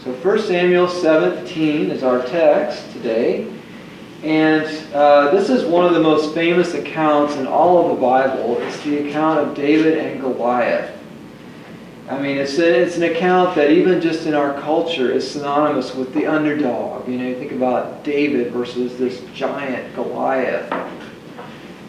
So 1 Samuel 17 is our text today. And this is one of the most famous accounts in all of the Bible. It's the account of David and Goliath. I mean, it's an account that even just in our culture is synonymous with the underdog. You know, you think about David versus this giant Goliath.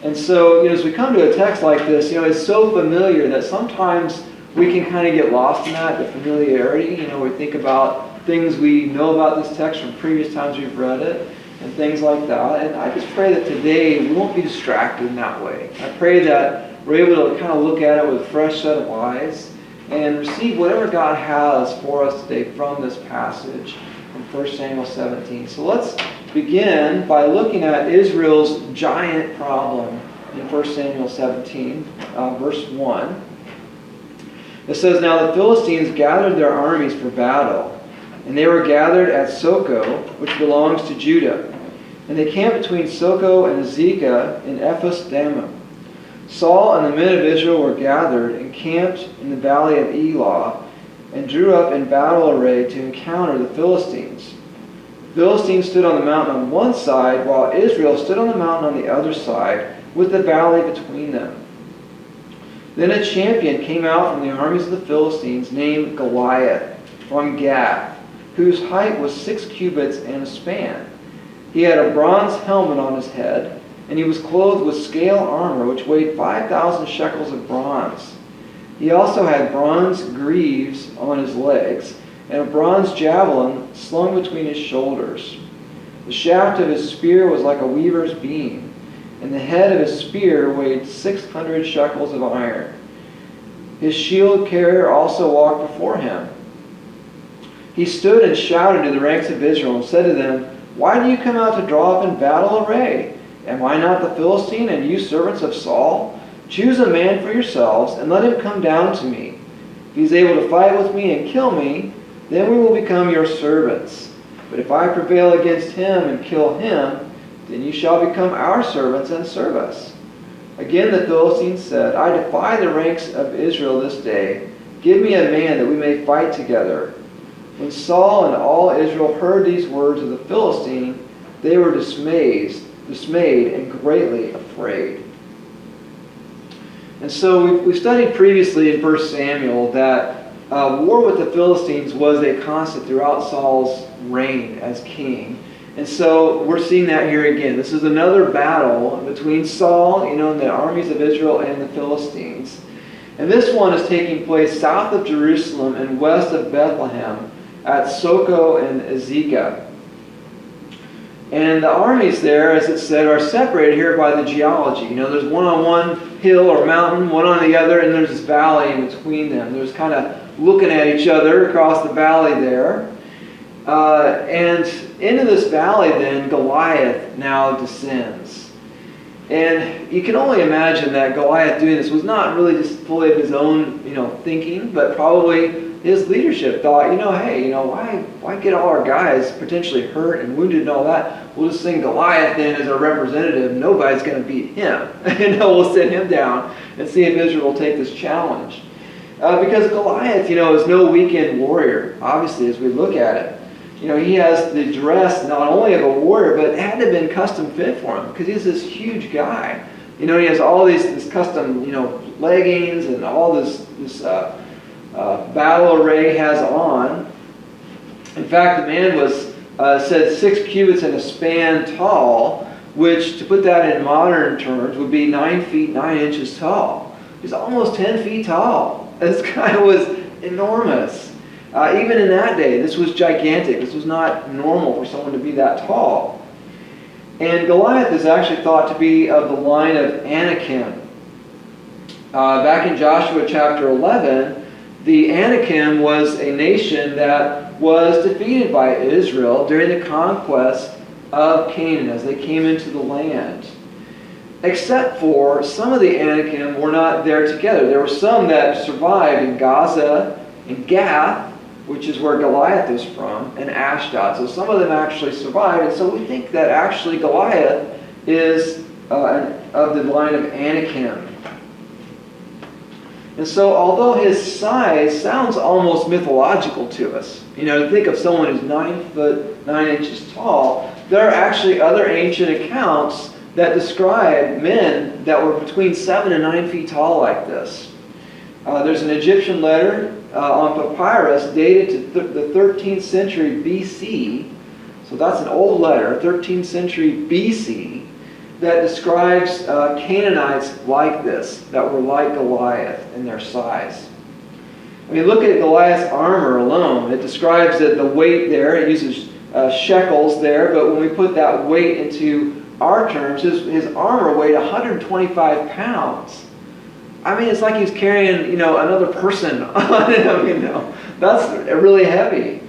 And so, you know, as we come to a text like this, you know, it's so familiar that sometimes we can kind of get lost in that, the familiarity. You know, we think about things we know about this text from previous times we've read it and things like that. And I just pray that today we won't be distracted in that way. I pray that we're able to kind of look at it with a fresh set of eyes and receive whatever God has for us today from this passage from 1 Samuel 17. So let's begin by looking at Israel's giant problem in 1 Samuel 17, verse 1. It says, "Now the Philistines gathered their armies for battle, and they were gathered at Soko, which belongs to Judah. And they camped between Soko and Azekah in Ephes-dammim. Saul and the men of Israel were gathered and camped in the valley of Elah, and drew up in battle array to encounter the Philistines. The Philistines stood on the mountain on one side, while Israel stood on the mountain on the other side, with the valley between them. Then a champion came out from the armies of the Philistines, named Goliath, from Gath, whose height was 6 cubits and a span. He had a bronze helmet on his head, and he was clothed with scale armor, which weighed 5,000 shekels of bronze. He also had bronze greaves on his legs, and a bronze javelin slung between his shoulders. The shaft of his spear was like a weaver's beam, and the head of his spear weighed 600 shekels of iron. His shield carrier also walked before him. He stood and shouted to the ranks of Israel and said to them, 'Why do you come out to draw up in battle array? Am I not the Philistine, and you servants of Saul? Choose a man for yourselves, and let him come down to me. If he is able to fight with me and kill me, then we will become your servants. But if I prevail against him and kill him, then you shall become our servants and serve us.' Again the Philistines said, 'I defy the ranks of Israel this day. Give me a man that we may fight together.' When Saul and all Israel heard these words of the Philistine, they were dismayed and greatly afraid." And so we studied previously in 1 Samuel that war with the Philistines was a constant throughout Saul's reign as king. And so we're seeing that here again. This is another battle between Saul, you know, and the armies of Israel and the Philistines. And this one is taking place south of Jerusalem and west of Bethlehem at Soko and Azekah. And the armies there, as it said, are separated here by the geology. You know, there's one on one hill or mountain, one on the other, and there's this valley in between them. There's kind of looking at each other across the valley there. And into this valley then, Goliath now descends. And you can only imagine that Goliath doing this was not really just fully of his own, you know, thinking, but probably his leadership thought, you know, hey, you know, why get all our guys potentially hurt and wounded and all that? We'll just send Goliath in as our representative. Nobody's going to beat him. You know, we'll send him down and see if Israel will take this challenge. Because Goliath, you know, is no weekend warrior, obviously, as we look at it. You know, he has the dress not only of a warrior, but it had to have been custom fit for him because he's this huge guy. You know, he has all this custom, you know, leggings and all this battle array has on. In fact, the man was said 6 cubits and a span tall, which, to put that in modern terms, would be 9 feet 9 inches tall. He's almost 10 feet tall. This guy was enormous. Even in that day, this was gigantic. This was not normal for someone to be that tall. And Goliath is actually thought to be of the line of Anakim. Back in Joshua chapter 11, the Anakim was a nation that was defeated by Israel during the conquest of Canaan as they came into the land. Except for some of the Anakim were not there together. There were some that survived in Gaza, in Gath, which is where Goliath is from, and Ashdod. So some of them actually survived. And so we think that actually Goliath is of the line of Anakim. And so although his size sounds almost mythological to us, to think of someone who's 9 foot 9 inches tall, there are actually other ancient accounts that describe men that were between 7 and 9 feet tall like this. There's an Egyptian letter on papyrus dated to the 13th century BC. So that's an old letter, 13th century BC, that describes Canaanites like this, that were like Goliath in their size. I mean, look at Goliath's armor alone. It describes that the weight there, it uses shekels there, but when we put that weight into our terms, his armor weighed 125 pounds. I mean, it's like he's carrying, another person on him, That's really heavy.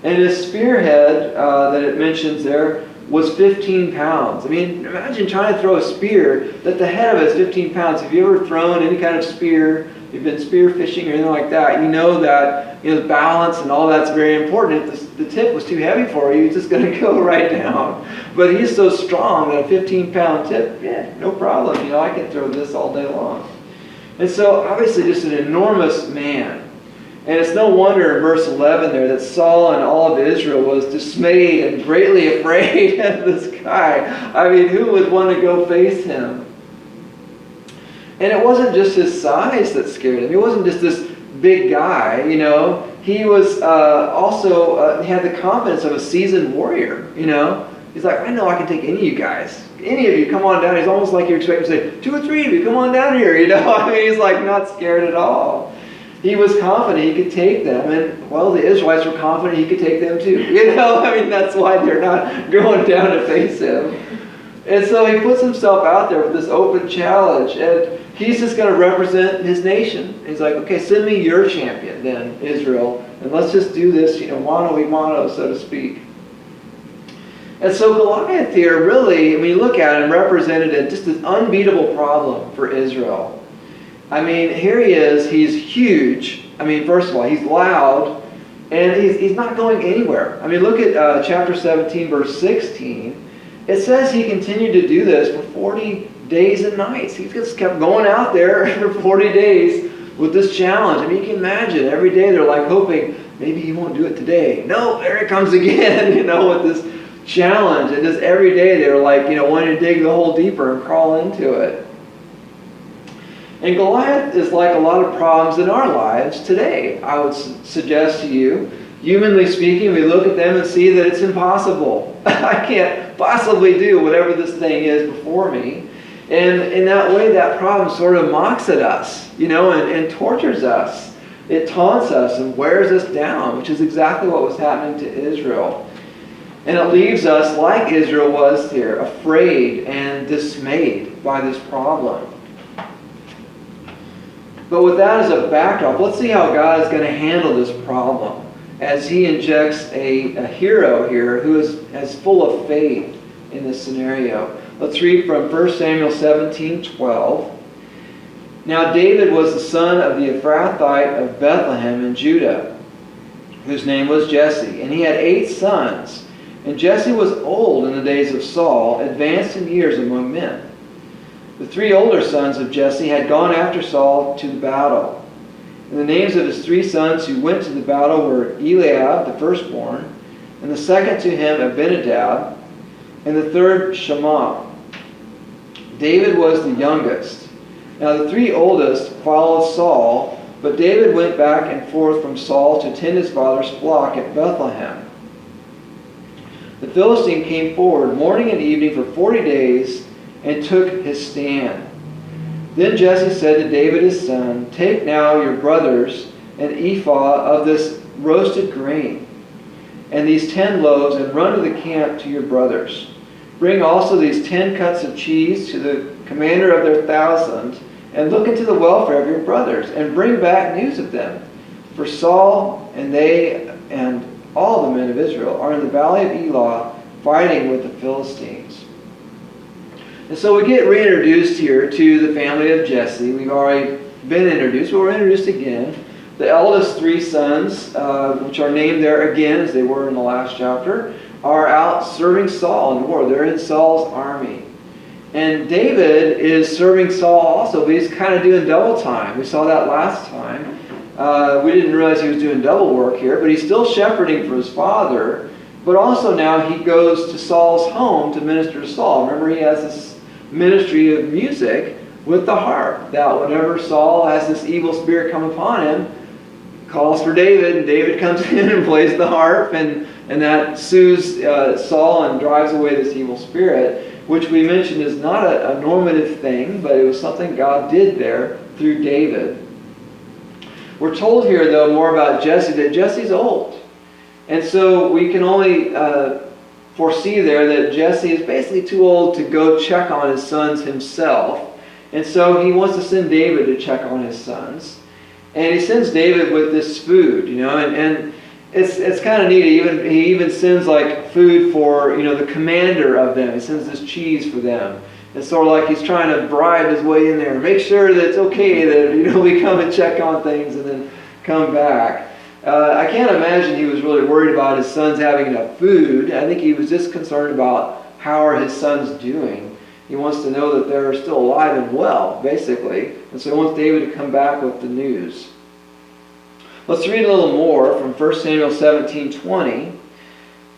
And his spearhead that it mentions there was 15 pounds. I mean, imagine trying to throw a spear that the head of it is 15 pounds. Have you ever thrown any kind of spear? You've been spear fishing or anything like that. You know that the balance and all that's very important. If the tip was too heavy for you, it's just going to go right down. But he's so strong that a 15-pound tip, yeah, no problem. I can throw this all day long. And so, obviously, just an enormous man. And it's no wonder in verse 11 there that Saul and all of Israel was dismayed and greatly afraid of this guy. I mean, who would want to go face him? And it wasn't just his size that scared him. He wasn't just this big guy, He was also, he had the confidence of a seasoned warrior, He's like, I know I can take any of you guys. Any of you, come on down. He's almost like you're expecting to say, 2 or 3 of you, come on down here, I mean, he's like not scared at all. He was confident he could take them. And, well, the Israelites were confident he could take them too. I mean, that's why they're not going down to face him. And so he puts himself out there with this open challenge. And he's just going to represent his nation. He's like, okay, send me your champion then, Israel. And let's just do this, mano a mano, so to speak. And so Goliath here really, when you look at him, represented just an unbeatable problem for Israel. I mean, here he is, he's huge. I mean, first of all, he's loud, and he's not going anywhere. I mean, look at chapter 17, verse 16. It says he continued to do this for 40 days and nights. He just kept going out there for 40 days with this challenge. I mean, you can imagine, every day they're like hoping, maybe he won't do it today. No, there it comes again, with this challenge. And just every day they were like, wanting to dig the hole deeper and crawl into it. And Goliath is like a lot of problems in our lives today, I would suggest to you. Humanly speaking, we look at them and see that it's impossible. I can't possibly do whatever this thing is before me. And in that way, that problem sort of mocks at us, and tortures us. It taunts us and wears us down, which is exactly what was happening to Israel. And it leaves us, like Israel was here, afraid and dismayed by this problem. But with that as a backdrop, let's see how God is going to handle this problem as he injects a hero here who is full of faith in this scenario. Let's read from 1 Samuel 17:12. Now David was the son of the Ephrathite of Bethlehem in Judah, whose name was Jesse, and he had 8 sons. And Jesse was old in the days of Saul, advanced in years among men. The 3 older sons of Jesse had gone after Saul to the battle. And the names of his 3 sons who went to the battle were Eliab, the firstborn, and the second to him Abinadab, and the third Shammah. David was the youngest. Now the 3 oldest followed Saul, but David went back and forth from Saul to tend his father's flock at Bethlehem. The Philistine came forward morning and evening for 40 days, and took his stand. Then Jesse said to David his son, take now your brothers an ephah of this roasted grain, and these 10 loaves, and run to the camp to your brothers. Bring also these 10 cuts of cheese to the commander of their 1,000, and look into the welfare of your brothers, and bring back news of them. For Saul and they and all the men of Israel are in the valley of Elah, fighting with the Philistines. And so we get reintroduced here to the family of Jesse. We've already been introduced, but we're introduced again. The eldest 3 sons, which are named there again as they were in the last chapter, are out serving Saul in war. They're in Saul's army. And David is serving Saul also, but he's kind of doing double time. We saw that last time. We didn't realize he was doing double work here, but he's still shepherding for his father. But also now he goes to Saul's home to minister to Saul. Remember, he has this ministry of music with the harp, that whenever Saul has this evil spirit come upon him, calls for David, and David comes in and plays the harp, and that soothes Saul and drives away this evil spirit, which we mentioned is not a normative thing, but it was something God did there through David. We're told here, though, more about Jesse, that Jesse's old. And so we can only foresee there that Jesse is basically too old to go check on his sons himself. And so he wants to send David to check on his sons. And he sends David with this food, and it's kind of neat. He even sends like food for, the commander of them. He sends this cheese for them. It's sort of like he's trying to bribe his way in there, make sure that it's okay that, we come and check on things and then come back. I can't imagine he was really worried about his sons having enough food. I think he was just concerned about how are his sons doing. He wants to know that they're still alive and well, basically. And so he wants David to come back with the news. Let's read a little more from 1 Samuel 17:20.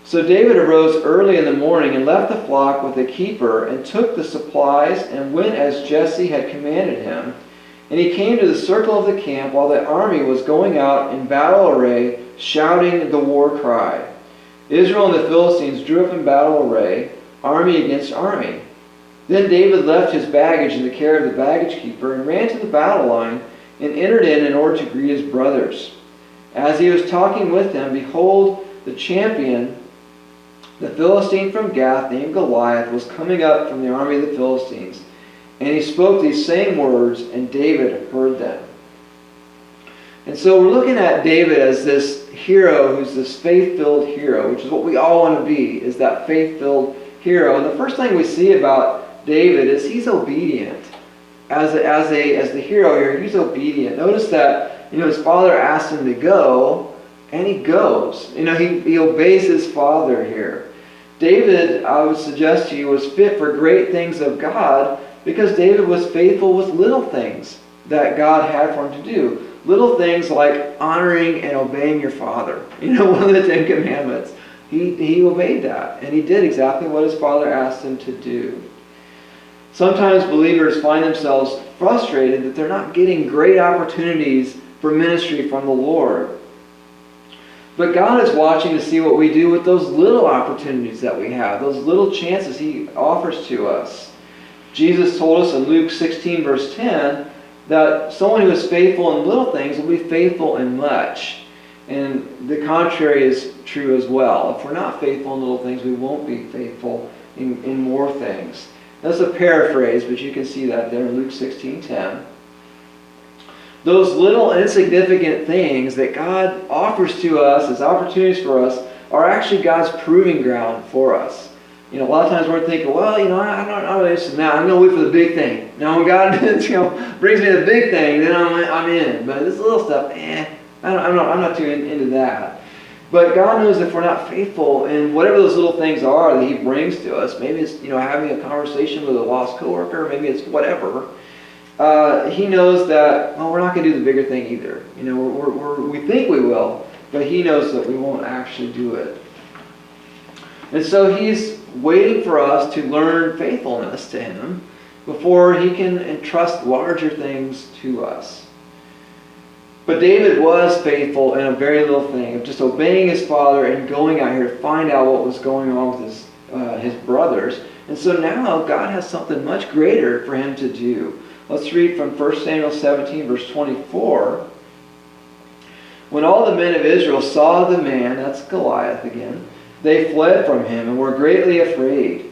So David arose early in the morning and left the flock with a keeper and took the supplies and went as Jesse had commanded him. And he came to the circle of the camp while the army was going out in battle array, shouting the war cry. Israel and the Philistines drew up in battle array, army against army. Then David left his baggage in the care of the baggage keeper and ran to the battle line and entered in order to greet his brothers. As he was talking with them, behold, the champion, the Philistine from Gath, named Goliath, was coming up from the army of the Philistines. And he spoke these same words, and David heard them. And so we're looking at David as this hero who's this faith-filled hero, which is what we all want to be, is that faith-filled hero. And the first thing we see about David is he's obedient. As the hero here, he's obedient. Notice that his father asked him to go, and he goes. He obeys his father here. David, I would suggest to you, was fit for great things of God because David was faithful with little things that God had for him to do. Little things like honoring and obeying your father. One of the 10 Commandments. He obeyed that, and he did exactly what his father asked him to do. Sometimes believers find themselves frustrated that they're not getting great opportunities for ministry from the Lord. But God is watching to see what we do with those little opportunities that we have, those little chances He offers to us. Jesus told us in Luke 16, verse 10, that someone who is faithful in little things will be faithful in much. And the contrary is true as well. If we're not faithful in little things, we won't be faithful in more things. That's a paraphrase, but you can see that there in Luke 16:10. Those little insignificant things that God offers to us as opportunities for us are actually God's proving ground for us. A lot of times we're thinking, well, I'm not really interested in that. I'm going to wait for the big thing. Now when God brings me the big thing, then I'm in. But this little stuff, I'm not too into that. But God knows if we're not faithful in whatever those little things are that He brings to us, maybe it's having a conversation with a lost coworker, maybe it's whatever. He knows that we're not going to do the bigger thing either. We think we will, but He knows that we won't actually do it. And so He's waiting for us to learn faithfulness to Him before He can entrust larger things to us. But David was faithful in a very little thing of just obeying his father and going out here to find out what was going on with his brothers. And so now God has something much greater for him to do. Let's read from 1 Samuel 17, verse 24. When all the men of Israel saw the man, that's Goliath again, they fled from him and were greatly afraid.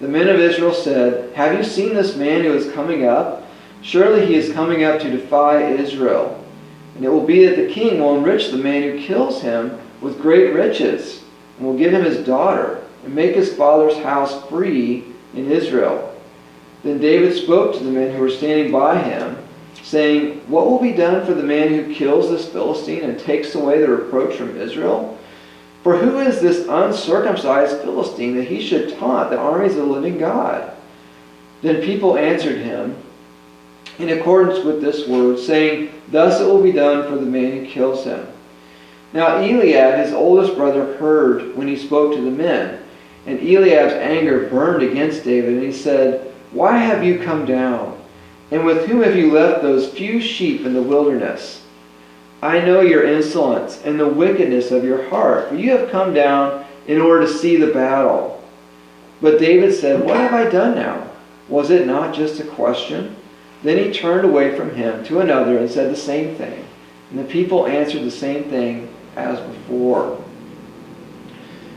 The men of Israel said, "Have you seen this man who is coming up? Surely he is coming up to defy Israel. And it will be that the king will enrich the man who kills him with great riches, and will give him his daughter, and make his father's house free in Israel." Then David spoke to the men who were standing by him, saying, "What will be done for the man who kills this Philistine and takes away the reproach from Israel? For who is this uncircumcised Philistine that he should taunt the armies of the living God?" Then people answered him in accordance with this word, saying, Thus it will be done for the man who kills him. Now Eliab, his oldest brother, heard when he spoke to the men. And Eliab's anger burned against David, and he said, Why have you come down? And with whom have you left those few sheep in the wilderness? I know your insolence and the wickedness of your heart, for you have come down in order to see the battle. But David said, What have I done now? Was it not just a question? Then he turned away from him to another and said the same thing. And the people answered the same thing as before.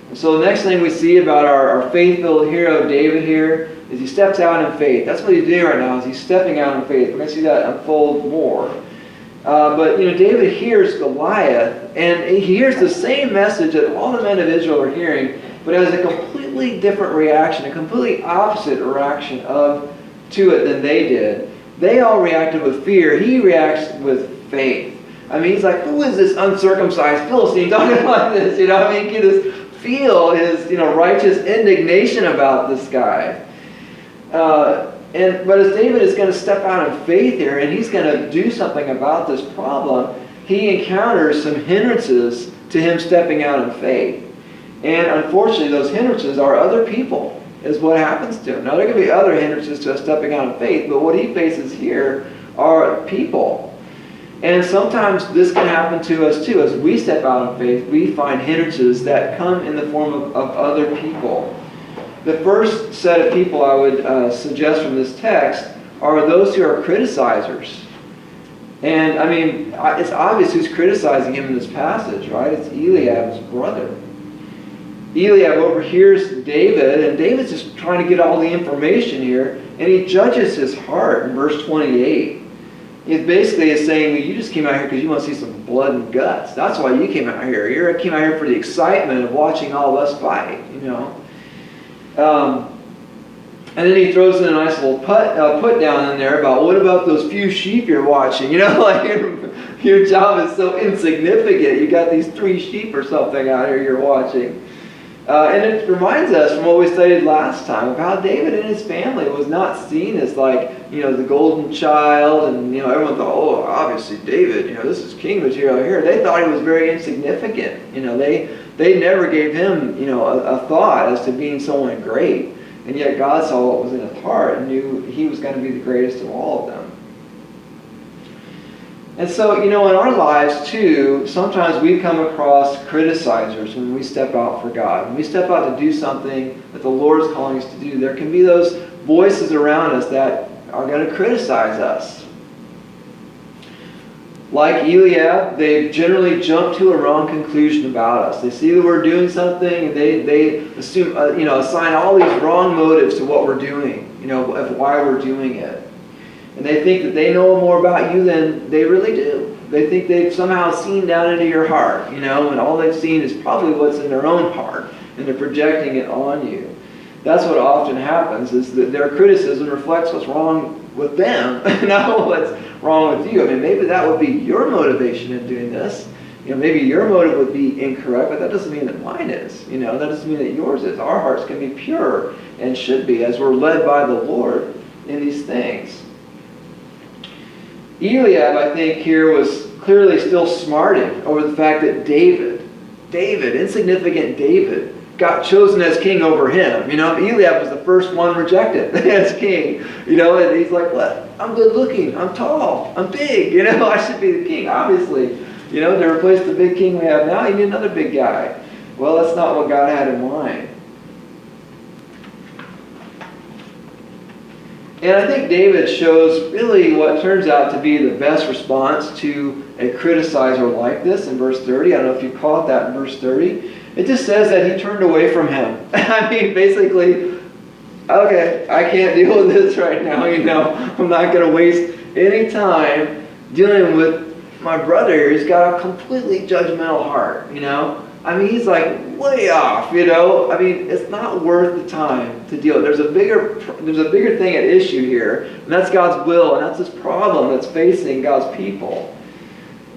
And so the next thing we see about our faith-filled hero David here is he steps out in faith. That's what he's doing right now, is he's stepping out in faith. We're going to see that unfold more. But David hears Goliath, and he hears the same message that all the men of Israel are hearing, but has a completely different reaction, a completely opposite reaction to it than they did. They all reacted with fear. He reacts with faith. I mean, he's like, who is this uncircumcised Philistine talking like this? You can just feel his righteous indignation about this guy. But as David is going to step out in faith here, and he's going to do something about this problem, he encounters some hindrances to him stepping out in faith. And unfortunately, those hindrances are other people, is what happens to him. Now, there can be other hindrances to us stepping out in faith, but what he faces here are people. And sometimes this can happen to us too. As we step out in faith, we find hindrances that come in the form of other people. The first set of people I would suggest from this text are those who are criticizers. And I mean, it's obvious who's criticizing him in this passage, right? It's Eliab's brother. Eliab overhears David, and David's just trying to get all the information here, and he judges his heart in verse 28. He basically is saying, well, you just came out here because you want to see some blood and guts. That's why you came out here. You came out here for the excitement of watching all of us fight, And then he throws in a nice little put down in there about, what about those few sheep you're watching? Your job is so insignificant. You got these 3 sheep or something out here you're watching. And it reminds us from what we studied last time of how David and his family was not seen as the golden child, and everyone thought, oh, obviously David, this is king material here. They thought he was very insignificant. They never gave him a thought as to being someone great, and yet God saw what was in his heart and knew he was going to be the greatest of all of them. And so, in our lives, too, sometimes we come across criticizers when we step out for God. When we step out to do something that the Lord is calling us to do, there can be those voices around us that are going to criticize us. Like Eliab, they generally jump to a wrong conclusion about us. They see that we're doing something, and they assume, assign all these wrong motives to what we're doing, of why we're doing it. And they think that they know more about you than they really do. They think they've somehow seen down into your heart, and all they've seen is probably what's in their own heart, and they're projecting it on you. That's what often happens, is that their criticism reflects what's wrong with them, not what's wrong with you. I mean, maybe that would be your motivation in doing this. Maybe your motive would be incorrect, but that doesn't mean that mine is. That doesn't mean that yours is. Our hearts can be pure and should be as we're led by the Lord in these things. Eliab, I think, here was clearly still smarting over the fact that David, insignificant David, got chosen as king over him. Eliab was the first one rejected as king. And he's like, what? I'm good looking. I'm tall. I'm big. I should be the king, obviously. To replace the big king we have now, you need another big guy. Well, that's not what God had in mind. And I think David shows really what turns out to be the best response to a criticizer like this in verse 30. I don't know if you caught that in verse 30. It just says that he turned away from him. I mean, basically, okay, I can't deal with this right now. I'm not going to waste any time dealing with my brother here. He's got a completely judgmental heart, I mean, he's like way off, I mean, it's not worth the time to deal with. There's a bigger thing at issue here, and that's God's will, and that's this problem that's facing God's people.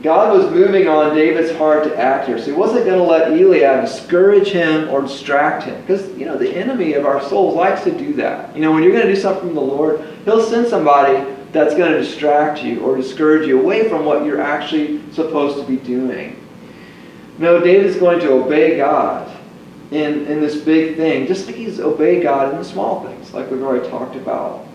God was moving on David's heart to act here. So he wasn't going to let Eliab discourage him or distract him. Because, the enemy of our souls likes to do that. When you're going to do something from the Lord, he'll send somebody that's going to distract you or discourage you away from what you're actually supposed to be doing. No, David's going to obey God in this big thing, just like he's obeyed God in the small things, like we've already talked about.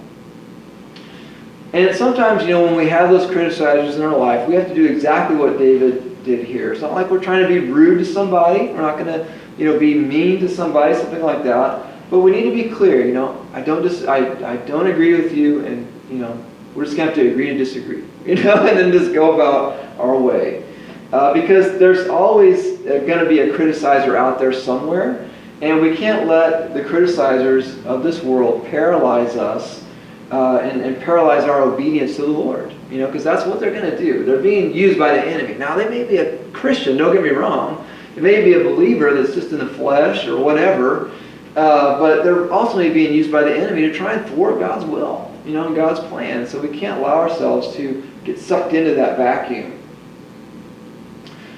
And sometimes, when we have those criticizers in our life, we have to do exactly what David did here. It's not like we're trying to be rude to somebody. We're not going to, be mean to somebody, something like that. But we need to be clear, I don't agree with you, and, we're just going to have to agree to disagree, and then just go about our way. Because there's always going to be a criticizer out there somewhere, and we can't let the criticizers of this world paralyze us and paralyze our obedience to the Lord, because that's what they're going to do. They're being used by the enemy. Now, they may be a Christian, don't get me wrong. They may be a believer that's just in the flesh or whatever, but they're ultimately being used by the enemy to try and thwart God's will, and God's plan. So we can't allow ourselves to get sucked into that vacuum.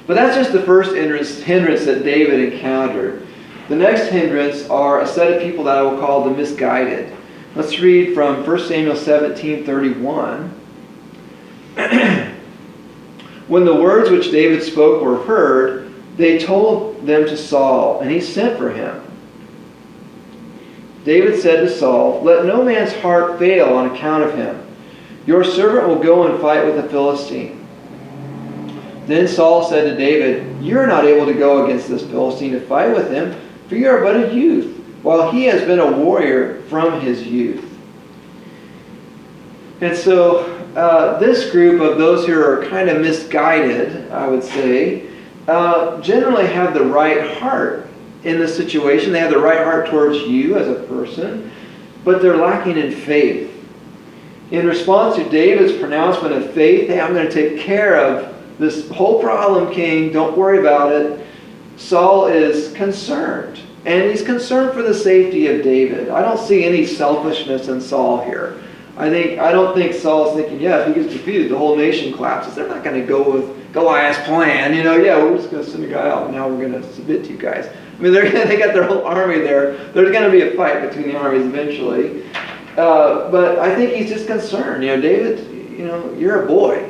But that's just the first hindrance that David encountered. The next hindrance are a set of people that I will call the misguided. Let's read from 1 Samuel 17:31. When the words which David spoke were heard, they told them to Saul, and he sent for him. David said to Saul, "Let no man's heart fail on account of him. Your servant will go and fight with the Philistine." Then Saul said to David, "You're not able to go against this Philistine to fight with him, for you are but a youth, while he has been a warrior from his youth." And so this group of those who are kind of misguided, I would say, generally have the right heart in the situation. They have the right heart towards you as a person, but they're lacking in faith. In response to David's pronouncement of faith, "Hey, I'm going to take care of this whole problem, king. Don't worry about it," Saul is concerned. And he's concerned for the safety of David. I don't see any selfishness in Saul here. I don't think Saul's thinking, if he gets defeated, the whole nation collapses. They're not going to go with Goliath's plan. We're just going to send a guy out and now we're going to submit to you guys. I mean, they got their whole army there. There's going to be a fight between the armies eventually. But I think he's just concerned. David, you're a boy.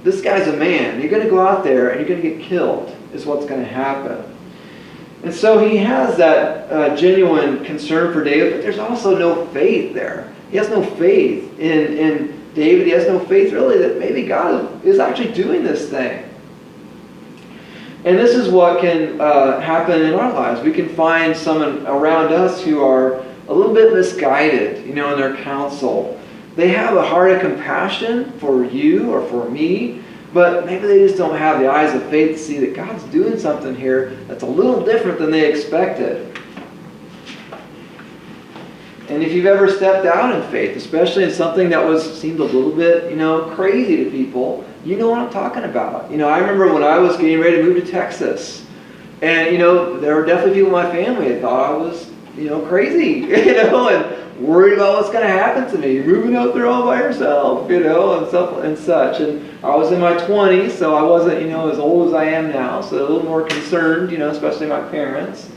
This guy's a man. You're going to go out there and you're going to get killed is what's going to happen. And so he has that genuine concern for David, but there's also no faith there. He has no faith in David. He has no faith really that maybe God is actually doing this thing. And this is what can happen in our lives. We can find someone around us who are a little bit misguided, in their counsel. They have a heart of compassion for you or for me, but maybe they just don't have the eyes of faith to see that God's doing something here that's a little different than they expected. And if you've ever stepped out in faith, especially in something that seemed a little bit, crazy to people, you know what I'm talking about. I remember when I was getting ready to move to Texas, and, there were definitely people in my family that thought I was, crazy, and worried about what's going to happen to me. You're moving out there all by yourself, and stuff and such. And I was in my 20s, so I wasn't, as old as I am now, so a little more concerned, especially my parents.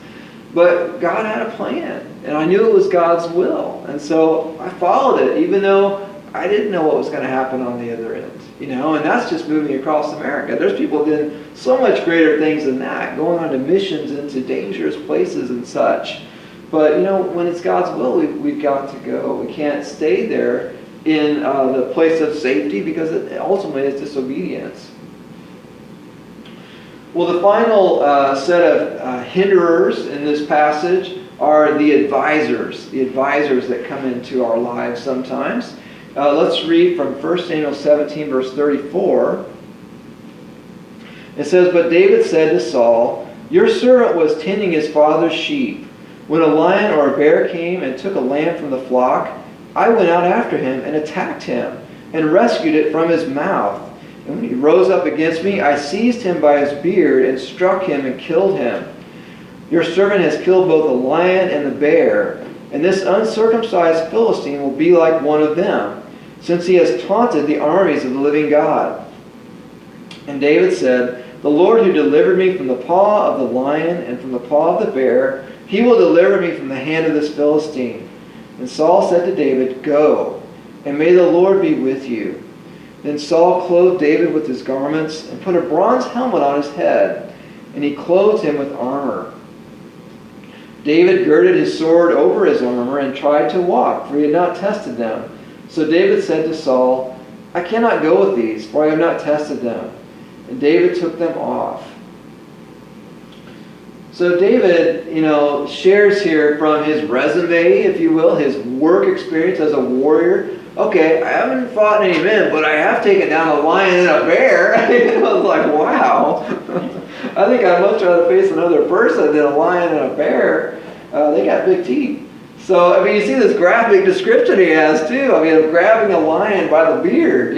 But God had a plan, and I knew it was God's will. And so I followed it, even though I didn't know what was going to happen on the other end. And that's just moving across America. There's people doing so much greater things than that, going on to missions into dangerous places and such. But, when it's God's will, we've got to go. We can't stay there in the place of safety because ultimately it's disobedience. Well, the final set of hinderers in this passage are the advisors that come into our lives sometimes. Let's read from 1 Samuel 17, verse 34. It says, "But David said to Saul, 'Your servant was tending his father's sheep. When a lion or a bear came and took a lamb from the flock, I went out after him and attacked him and rescued it from his mouth. And when he rose up against me, I seized him by his beard and struck him and killed him. Your servant has killed both the lion and the bear, and this uncircumcised Philistine will be like one of them, since he has taunted the armies of the living God.' And David said, "The Lord who delivered me from the paw of the lion and from the paw of the bear, he will deliver me from the hand of this Philistine." And Saul said to David, "Go, and may the Lord be with you." Then Saul clothed David with his garments and put a bronze helmet on his head, and he clothed him with armor. David girded his sword over his armor and tried to walk, for he had not tested them. So David said to Saul, "I cannot go with these, for I have not tested them." And David took them off. So David, shares here from his resume, if you will, his work experience as a warrior. Okay, I haven't fought any men, but I have taken down a lion and a bear. I was like, wow. I think I'd much rather face another person than a lion and a bear. They got big teeth. So, you see this graphic description he has, too. Of grabbing a lion by the beard,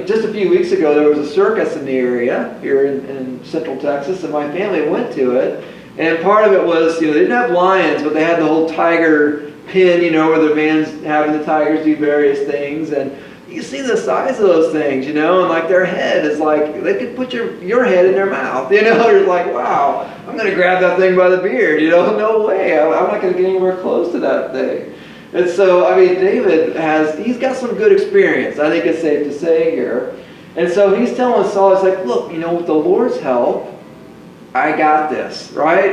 just a few weeks ago, there was a circus in the area here in Central Texas, and my family went to it. And part of it was, they didn't have lions, but they had the whole tiger pin, where the man's having the tigers do various things. And you see the size of those things, and like their head is like, they could put your head in their mouth, You're like, wow, I'm going to grab that thing by the beard, no way. I'm not going to get anywhere close to that thing. And so, David he's got some good experience, I think it's safe to say here. And so he's telling Saul, he's like, look, with the Lord's help, I got this, right?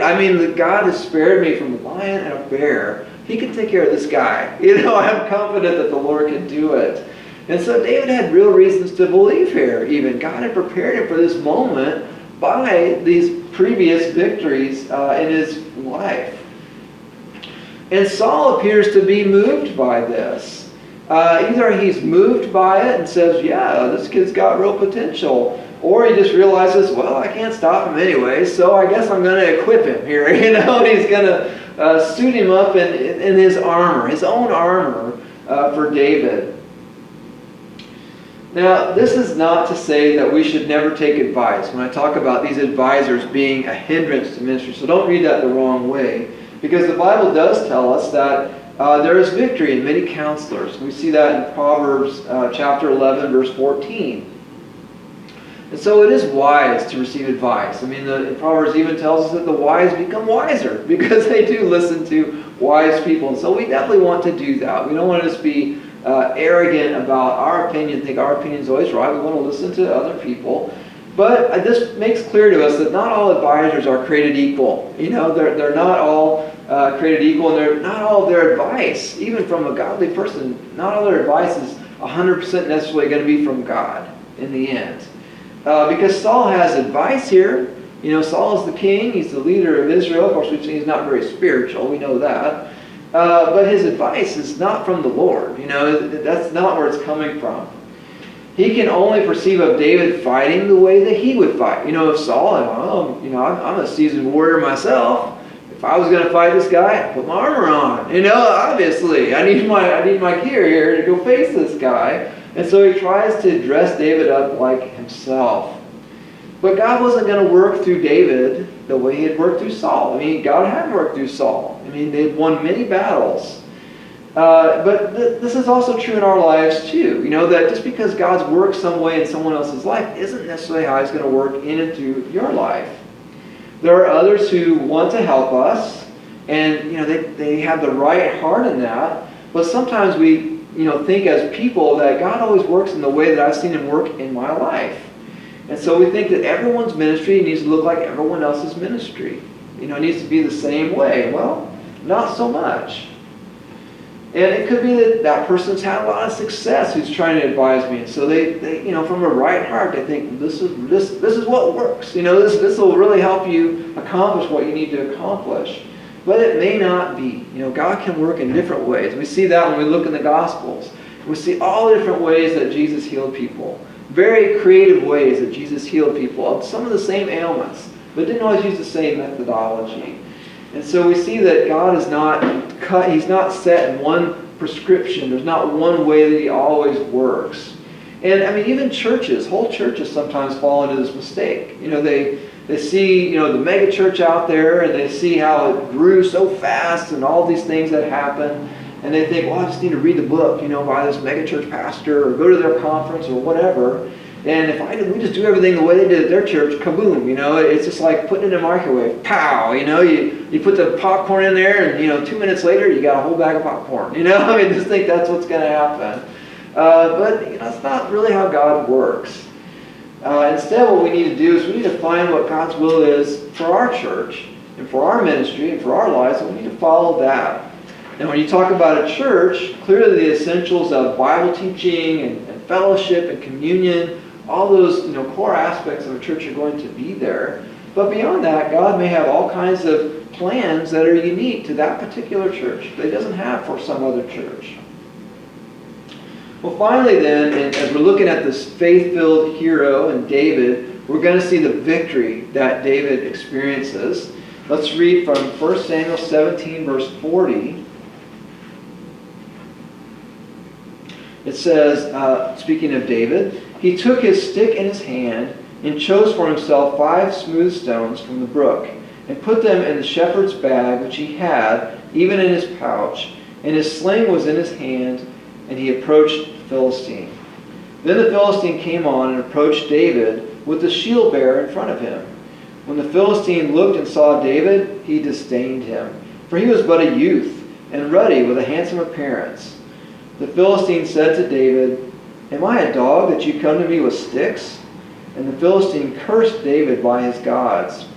God has spared me from a lion and a bear. He can take care of this guy. I'm confident that the Lord can do it. And so David had real reasons to believe here, even. God had prepared him for this moment by these previous victories in his life. And Saul appears to be moved by this. Either he's moved by it and says, yeah, this kid's got real potential. Or he just realizes, well, I can't stop him anyway, so I guess I'm going to equip him here. And he's going to suit him up in his armor, his own armor for David. Now, this is not to say that we should never take advice when I talk about these advisors being a hindrance to ministry. So don't read that the wrong way. Because the Bible does tell us that there is victory in many counselors. We see that in Proverbs chapter 11, verse 14. And so it is wise to receive advice. The Proverbs even tells us that the wise become wiser because they do listen to wise people. And so we definitely want to do that. We don't want to just be arrogant about our opinion, think our opinion is always right. We want to listen to other people. But this makes clear to us that not all advisors are created equal. They're not all created equal, and they're not all their advice, even from a godly person, not all their advice is 100% necessarily going to be from God in the end. Because Saul has advice here. Saul is the king. He's the leader of Israel. Of course, we've seen he's not very spiritual. We know that. But his advice is not from the Lord. That's not where it's coming from. He can only perceive of David fighting the way that he would fight. If Saul, I'm a seasoned warrior myself. If I was going to fight this guy, I'd put my armor on. Obviously, I need my gear here to go face this guy. And so he tries to dress David up like himself. But God wasn't going to work through David the way he had worked through Saul. God had worked through Saul. They'd won many battles. But this is also true in our lives too. That just because God's worked some way in someone else's life isn't necessarily how He's going to work in and through your life. There are others who want to help us, and they have the right heart in that. But sometimes we think as people that God always works in the way that I've seen Him work in my life. And so we think that everyone's ministry needs to look like everyone else's ministry. It needs to be the same way. Well, not so much. And it could be that that person's had a lot of success who's trying to advise me. And so they from a right heart, they think this is what works. This will really help you accomplish what you need to accomplish. But it may not be. God can work in different ways. We see that when we look in the Gospels. We see all the different ways that Jesus healed people. Very creative ways that Jesus healed people of some of the same ailments, but didn't always use the same methodology. And so we see that God is He's not set in one prescription. There's not one way that He always works. And even churches, whole churches sometimes fall into this mistake. They see, the mega church out there, and they see how it grew so fast and all these things that happen. And they think, well, I just need to read the book, by this mega church pastor, or go to their conference or whatever. And we just do everything the way they did at their church, kaboom, it's just like putting it in a microwave, pow, you put the popcorn in there, and 2 minutes later you got a whole bag of popcorn, just think that's what's going to happen. But it's not really how God works. Instead, what we need to do is we need to find what God's will is for our church and for our ministry and for our lives, and we need to follow that. And when you talk about a church, clearly the essentials of Bible teaching and fellowship and communion, all those core aspects of a church are going to be there. But beyond that, God may have all kinds of plans that are unique to that particular church that He doesn't have for some other church. Well, finally then, as we're looking at this faith-filled hero in David, we're going to see the victory that David experiences. Let's read from 1 Samuel 17, verse 40. It says, speaking of David, he took his stick in his hand and chose for himself 5 smooth stones from the brook, and put them in the shepherd's bag which he had, even in his pouch, and his sling was in his hand, and he approached the Philistine. Then the Philistine came on and approached David with the shield bearer in front of him. When the Philistine looked and saw David, he disdained him, for he was but a youth, and ruddy with a handsome appearance. The Philistine said to David, "Am I a dog that you come to me with sticks?" And the Philistine cursed David by his gods.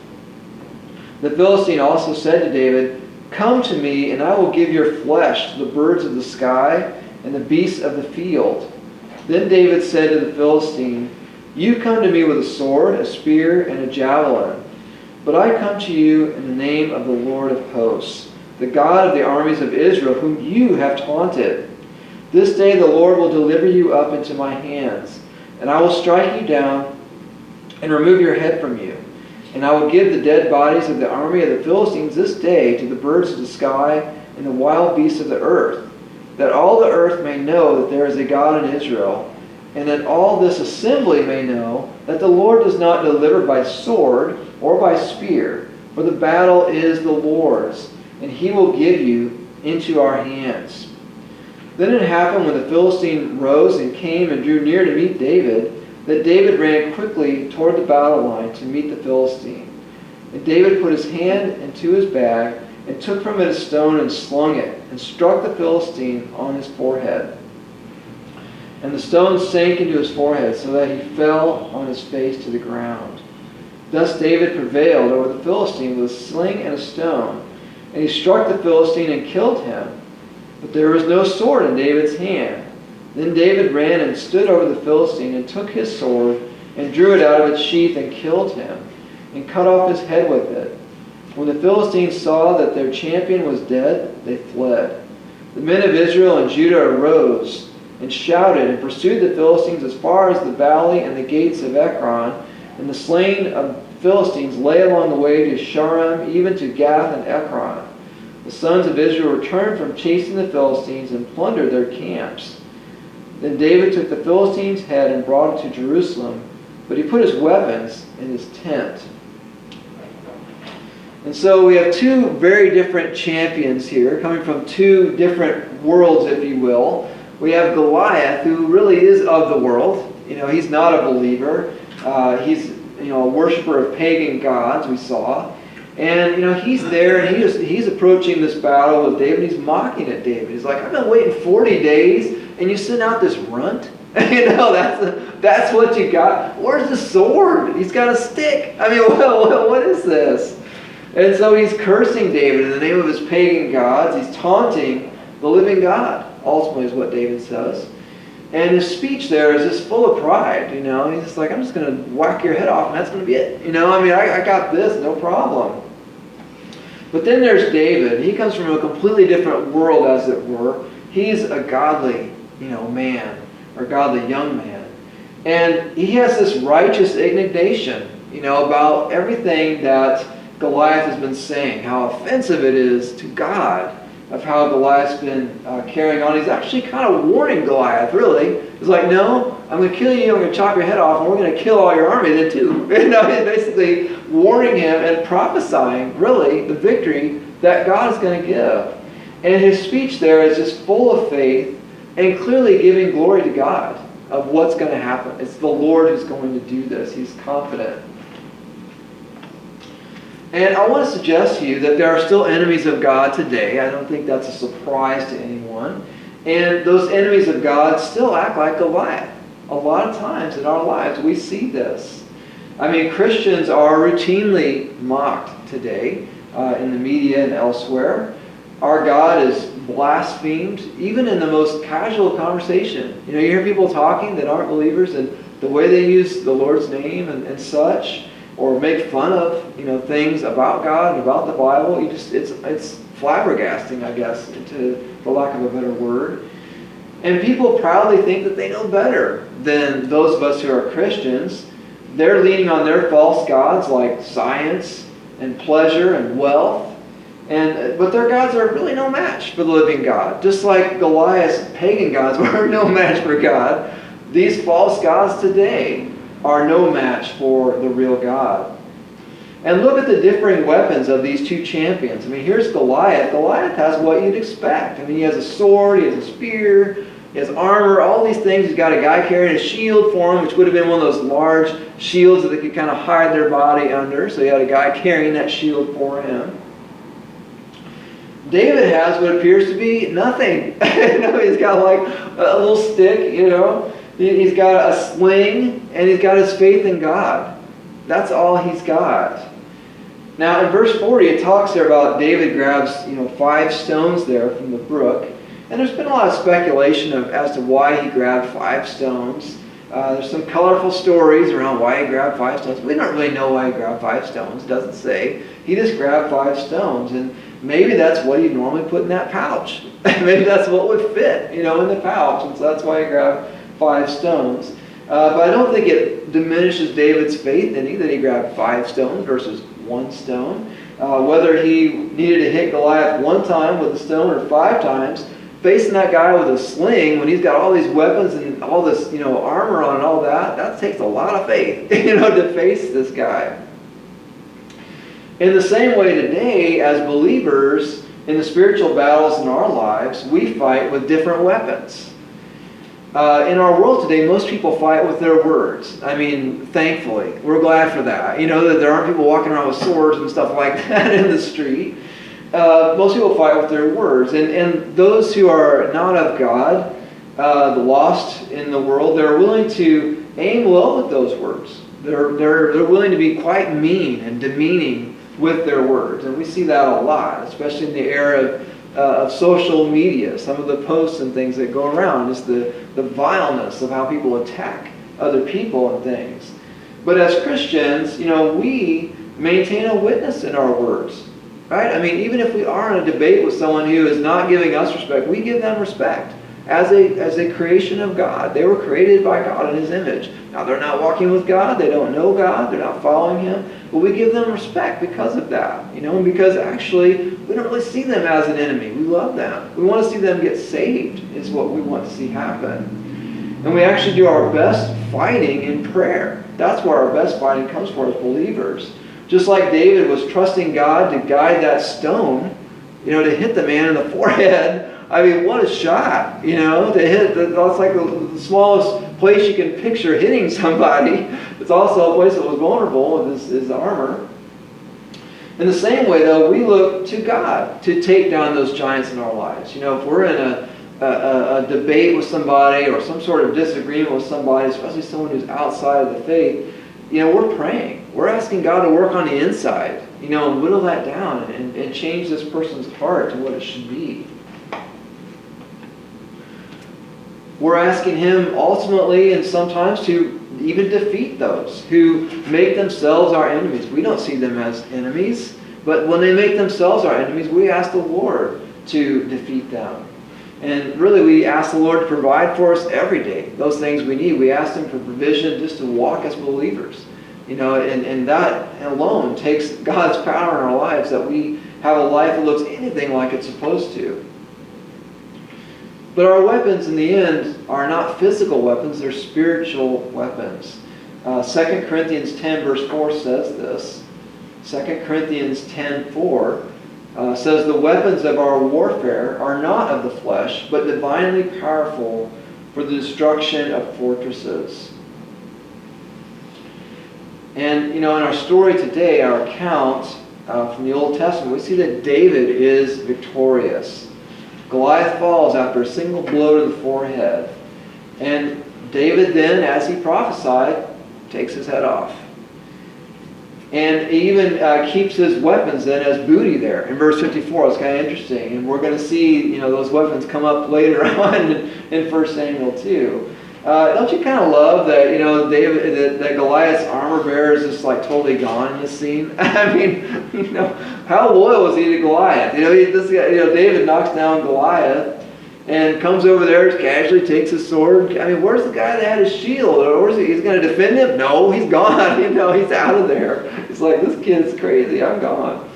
The Philistine also said to David, "Come to me, and I will give your flesh to the birds of the sky and the beasts of the field." Then David said to the Philistine, "You come to me with a sword, a spear, and a javelin. But I come to you in the name of the Lord of hosts, the God of the armies of Israel, whom you have taunted. This day the Lord will deliver you up into my hands, and I will strike you down and remove your head from you. And I will give the dead bodies of the army of the Philistines this day to the birds of the sky and the wild beasts of the earth, that all the earth may know that there is a God in Israel, and that all this assembly may know that the Lord does not deliver by sword or by spear, for the battle is the Lord's, and He will give you into our hands." Then it happened when the Philistine rose and came and drew near to meet David, that David ran quickly toward the battle line to meet the Philistine. And David put his hand into his bag and took from it a stone and slung it, and struck the Philistine on his forehead. And the stone sank into his forehead, so that he fell on his face to the ground. Thus David prevailed over the Philistine with a sling and a stone, and he struck the Philistine and killed him. But there was no sword in David's hand. Then David ran and stood over the Philistine, and took his sword, and drew it out of its sheath, and killed him, and cut off his head with it. When the Philistines saw that their champion was dead, they fled. The men of Israel and Judah arose and shouted and pursued the Philistines as far as the valley and the gates of Ekron, and the slain of Philistines lay along the way to Shaaraim, even to Gath and Ekron. The sons of Israel returned from chasing the Philistines and plundered their camps. Then David took the Philistine's head and brought it to Jerusalem, but he put his weapons in his tent. And so we have 2 very different champions here, coming from 2 different worlds, if you will. We have Goliath, who really is of the world. He's not a believer. He's a worshiper of pagan gods, we saw. And he's there, and he's approaching this battle with David. He's mocking at David. He's like, "I've been waiting 40 days, and you send out this runt? That's what you got? Where's the sword? He's got a stick. I mean, what is this?" And so he's cursing David in the name of his pagan gods. He's taunting the living God, ultimately, is what David says. And his speech there is just full of pride. He's just like, "I'm just going to whack your head off, and that's going to be it. I got this, no problem." But then there's David. He comes from a completely different world, as it were. He's a godly, man, or godly young man. And he has this righteous indignation, about everything that Goliath has been saying, how offensive it is to God, of how Goliath's been carrying on. He's actually kind of warning Goliath, really. He's like, "No, I'm going to kill you, I'm going to chop your head off, and we're going to kill all your army then too." He's basically warning him and prophesying, really, the victory that God is going to give. And his speech there is just full of faith and clearly giving glory to God. of what's going to happen. It's the Lord who's going to do this. He's confident. And I want to suggest to you that there are still enemies of God today. I don't think that's a surprise to anyone. And those enemies of God still act like Goliath. A lot of times in our lives we see this. I mean, Christians are routinely mocked today in the media and elsewhere. Our God is blasphemed, even in the most casual conversation. You hear people talking that aren't believers, and the way they use the Lord's name and such, or make fun of things about God and about the Bible. It's flabbergasting, I guess, for lack of a better word. And people proudly think that they know better than those of us who are Christians. They're leaning on their false gods like science and pleasure and wealth. But their gods are really no match for the living God. Just like Goliath's pagan gods were no match for God, these false gods today are no match for the real God. And look at the differing weapons of these two champions. I mean, here's Goliath. Goliath has what you'd expect. I mean, he has a sword, he has a spear, he has armor, all these things. He's got a guy carrying a shield for him, which would have been one of those large shields that they could kind of hide their body under. So he had a guy carrying that shield for him. David has what appears to be nothing. He's got like a little stick, He's got a sling, and he's got his faith in God. That's all he's got. Now, in verse 40, it talks there about David grabs, 5 stones there from the brook. And there's been a lot of speculation as to why he grabbed 5 stones. There's some colorful stories around why he grabbed 5 stones. We don't really know why he grabbed 5 stones. It doesn't say. He just grabbed 5 stones. And maybe that's what he normally put in that pouch. Maybe that's what would fit, in the pouch. And so that's why he grabbed 5 stones. But I don't think it diminishes David's faith any that he grabbed 5 stones versus 1 stone. Whether he needed to hit Goliath 1 time with a stone or 5 times, facing that guy with a sling when he's got all these weapons and all this, armor on and all that takes a lot of faith, to face this guy. In the same way today, as believers, in the spiritual battles in our lives, we fight with different weapons. In our world today, most people fight with their words. I mean, thankfully, we're glad for that. That there aren't people walking around with swords and stuff like that in the street. Most people fight with their words. And those who are not of God, the lost in the world, they're willing to aim low with those words. They're willing to be quite mean and demeaning with their words. And we see that a lot, especially in the era of social media. Some of the posts and things that go around is the vileness of how people attack other people and things. But as Christians, we maintain a witness in our words. Right? I mean, even if we are in a debate with someone who is not giving us respect, we give them respect as a creation of God. They were created by God in His image. Now, they're not walking with God. They don't know God. They're not following Him. But we give them respect because of that. And because actually, we don't really see them as an enemy. We love them. We want to see them get saved is what we want to see happen. And we actually do our best fighting in prayer. That's where our best fighting comes from as believers. Just like David was trusting God to guide that stone, to hit the man in the forehead. I mean, what a shot, to hit. That's like the smallest place you can picture hitting somebody. It's also a place that was vulnerable with his armor. In the same way, though, we look to God to take down those giants in our lives. If we're in a debate with somebody or some sort of disagreement with somebody, especially someone who's outside of the faith, we're praying. We're asking God to work on the inside, and whittle that down and change this person's heart to what it should be. We're asking Him ultimately and sometimes to even defeat those who make themselves our enemies. We don't see them as enemies, but when they make themselves our enemies, we ask the Lord to defeat them. And really, we ask the Lord to provide for us every day those things we need. We ask Him for provision just to walk as believers. And that alone takes God's power in our lives, that we have a life that looks anything like it's supposed to. But our weapons in the end are not physical weapons, they're spiritual weapons. 2 Corinthians 10 verse 4 says this. 2 Corinthians 10:4 says, "The weapons of our warfare are not of the flesh, but divinely powerful for the destruction of fortresses. And, in our story today, our account from the Old Testament, we see that David is victorious. Goliath falls after a single blow to the forehead. And David then, as he prophesied, takes his head off. And he even keeps his weapons then as booty there. In verse 54, it's kind of interesting. And we're going to see, those weapons come up later on in 1 Samuel 2. Don't you kind of love that, David, that Goliath's armor bearer is just like totally gone in this scene? I mean, how loyal was he to Goliath? David knocks down Goliath and comes over there, casually takes his sword. I mean, where's the guy that had his shield? Or he's going to defend him? No, he's gone. He's out of there. It's like, this kid's crazy. I'm gone.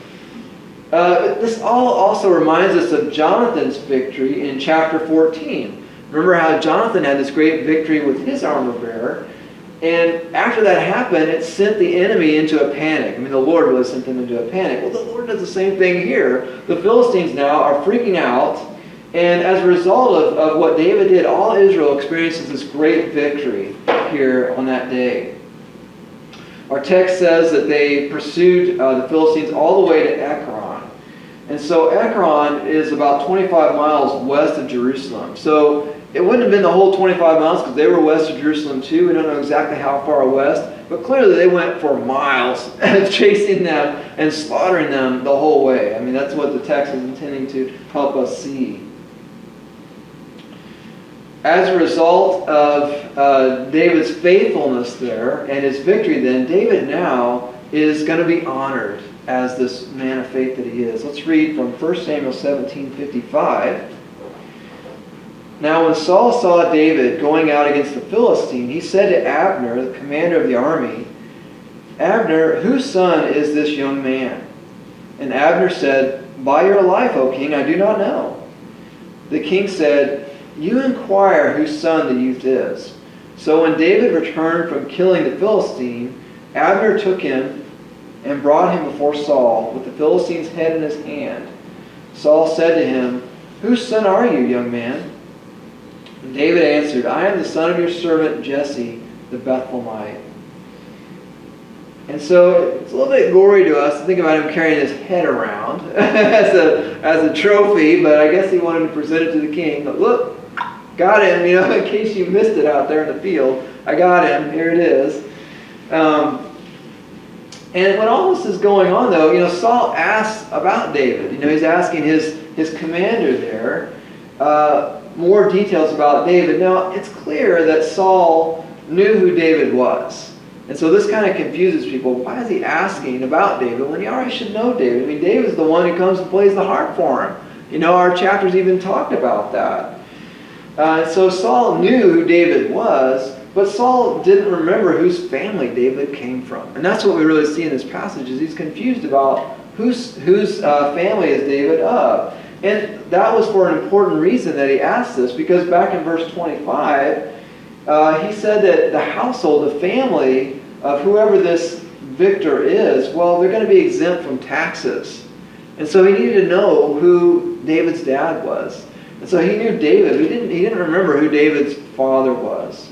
This all also reminds us of Jonathan's victory in chapter 14. Remember how Jonathan had this great victory with his armor bearer. And after that happened, it sent the enemy into a panic. I mean, the Lord really sent them into a panic. Well, the Lord does the same thing here. The Philistines now are freaking out. And as a result of what David did, all Israel experiences this great victory here on that day. Our text says that they pursued the Philistines all the way to Ekron. And so Ekron is about 25 miles west of Jerusalem. So it wouldn't have been the whole 25 miles because they were west of Jerusalem too. We don't know exactly how far west. But clearly they went for miles chasing them and slaughtering them the whole way. I mean, that's what the text is intending to help us see. As a result of David's faithfulness there and his victory then, David now is going to be honored as this man of faith that he is. Let's read from 1 Samuel 17:55. Now when Saul saw David going out against the Philistine, he said to Abner, the commander of the army, "Abner, whose son is this young man?" And Abner said, "By your life, O king, I do not know." The king said, "You inquire whose son the youth is." So when David returned from killing the Philistine, Abner took him and brought him before Saul with the Philistine's head in his hand. Saul said to him, "Whose son are you, young man?" And David answered, "I am the son of your servant Jesse, the Bethlehemite." And so it's a little bit gory to us to think about him carrying his head around as a trophy, but I guess he wanted to present it to the king. But look, got him, in case you missed it out there in the field. I got him. Here it is. And when all this is going on, though, Saul asks about David. He's asking his commander there more details about David. Now, it's clear that Saul knew who David was. And so this kind of confuses people. Why is he asking about David when he already should know David? I mean, David's the one who comes and plays the harp for him. Our chapters even talked about that. So Saul knew who David was, but Saul didn't remember whose family David came from. And that's what we really see in this passage, is he's confused about whose family is David of. And that was for an important reason that he asked this, because back in verse 25, he said that the household, the family of whoever this victor is, well, they're going to be exempt from taxes. And so he needed to know who David's dad was. And so he knew David. He didn't remember who David's father was.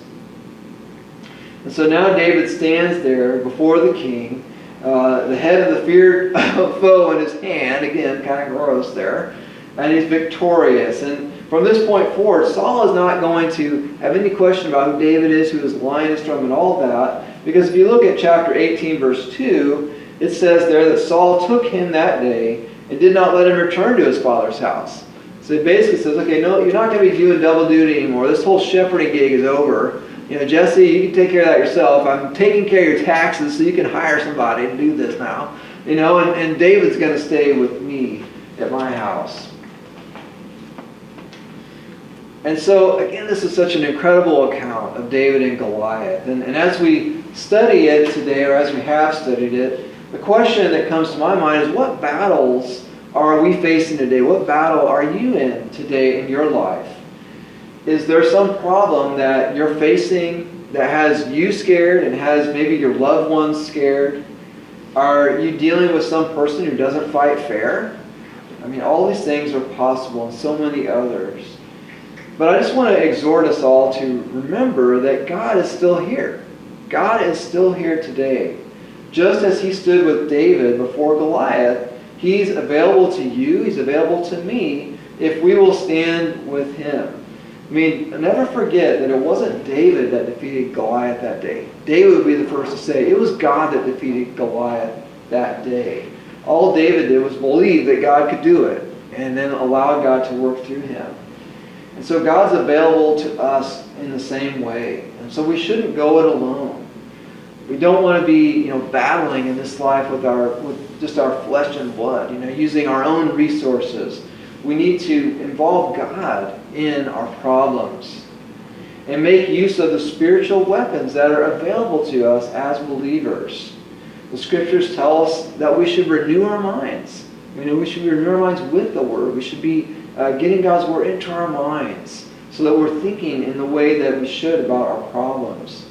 And so now David stands there before the king, the head of the feared foe in his hand, again, kind of gross there, and he's victorious. And from this point forward, Saul is not going to have any question about who David is, who his line is from, and all that. Because if you look at chapter 18, verse 2, it says there that Saul took him that day and did not let him return to his father's house. So it basically says, okay, no, you're not going to be doing double duty anymore. This whole shepherding gig is over. Jesse, you can take care of that yourself. I'm taking care of your taxes so you can hire somebody to do this now. And David's going to stay with me at my house. And so, again, this is such an incredible account of David and Goliath. And as we study it today, or as we have studied it, the question that comes to my mind is, what battles are we facing today? What battle are you in today in your life? Is there some problem that you're facing that has you scared and has maybe your loved ones scared? Are you dealing with some person who doesn't fight fair? I mean, all these things are possible and so many others. But I just want to exhort us all to remember that God is still here. God is still here today. Just as he stood with David before Goliath, he's available to you, he's available to me, if we will stand with him. I mean, never forget that it wasn't David that defeated Goliath that day. David would be the first to say it was God that defeated Goliath that day. All David did was believe that God could do it and then allow God to work through him. And so God's available to us in the same way. And so we shouldn't go it alone. We don't want to be, battling in this life with just our flesh and blood, using our own resources. We need to involve God in our problems and make use of the spiritual weapons that are available to us as believers. The scriptures tell us that we should renew our minds. We should renew our minds with the Word. We should be getting God's Word into our minds so that we're thinking in the way that we should about our problems.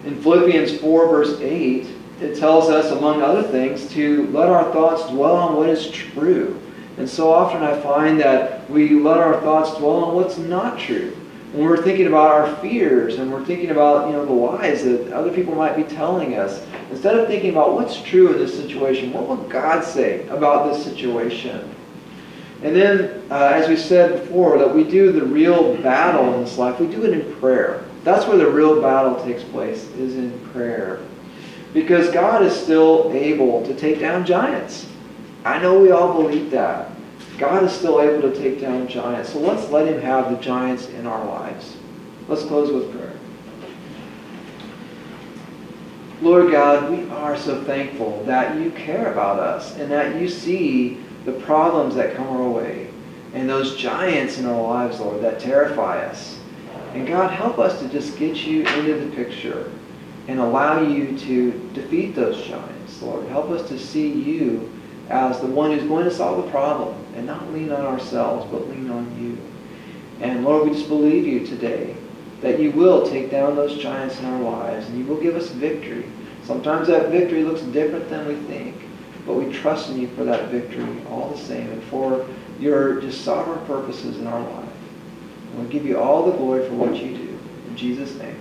In Philippians 4, verse 8, it tells us, among other things, to let our thoughts dwell on what is true. And so often I find that we let our thoughts dwell on what's not true. When we're thinking about our fears and we're thinking about the lies that other people might be telling us, instead of thinking about what's true in this situation, what will God say about this situation? And then, as we said before, that we do the real battle in this life, we do it in prayer. That's where the real battle takes place, is in prayer. Because God is still able to take down giants. I know we all believe that. God is still able to take down giants. So let's let him have the giants in our lives. Let's close with prayer. Lord God, we are so thankful that you care about us and that you see the problems that come our way and those giants in our lives, Lord, that terrify us. And God, help us to just get you into the picture and allow you to defeat those giants, Lord. Help us to see you as the one who's going to solve the problem and not lean on ourselves, but lean on you. And Lord, we just believe you today that you will take down those giants in our lives and you will give us victory. Sometimes that victory looks different than we think, but we trust in you for that victory all the same and for your just sovereign purposes in our life. And we'll give you all the glory for what you do. In Jesus' name.